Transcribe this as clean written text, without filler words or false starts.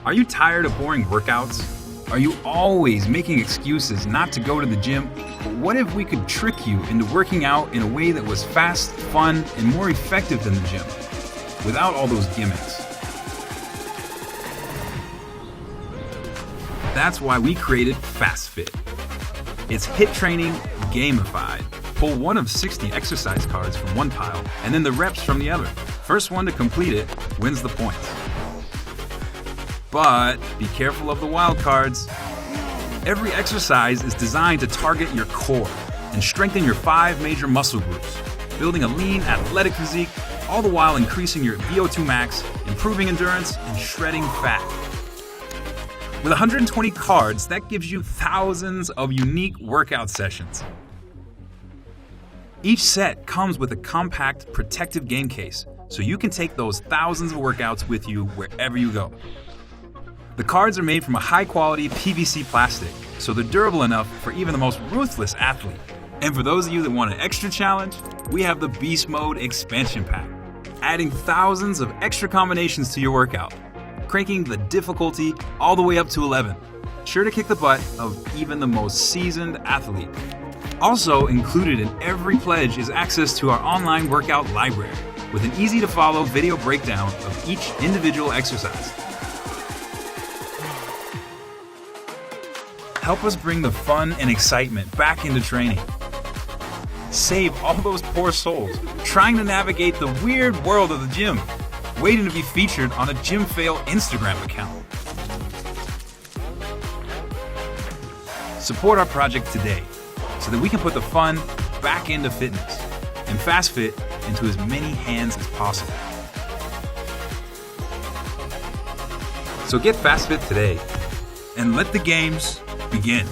Are you tired of boring workouts? Are you always making excuses not to go to the gym? What if we could trick you into working out in a way that was fast, fun, and more effective than the gym, without all those gimmicks? That's why we created FastFit. It's HIIT training gamified. Pull one of 60 exercise cards from one pile, and then the reps from the other. First one to complete it wins the points. But be careful of the wild cards. Every exercise is designed to target your core and strengthen your 5 major muscle groups, building a lean, athletic physique, all the while increasing your VO2 max, improving endurance, and shredding fat. With 120 cards, that gives you thousands of unique workout sessions. Each set comes with a compact, protective game case, so you can take those thousands of workouts with you wherever you go. The cards are made from a high-quality PVC plastic, so they're durable enough for even the most ruthless athlete. And for those of you that want an extra challenge, we have the Beast Mode Expansion Pack, adding thousands of extra combinations to your workout, cranking the difficulty all the way up to 11, sure to kick the butt of even the most seasoned athlete. Also included in every pledge is access to our online workout library with an easy-to-follow video breakdown of each individual exercise. Help us bring the fun and excitement back into training. Save all those poor souls trying to navigate the weird world of the gym, waiting to be featured on a Gym Fail Instagram account. Support our project today so that we can put the fun back into fitness and FastFit into as many hands as possible. So get FastFit today and let the games begin.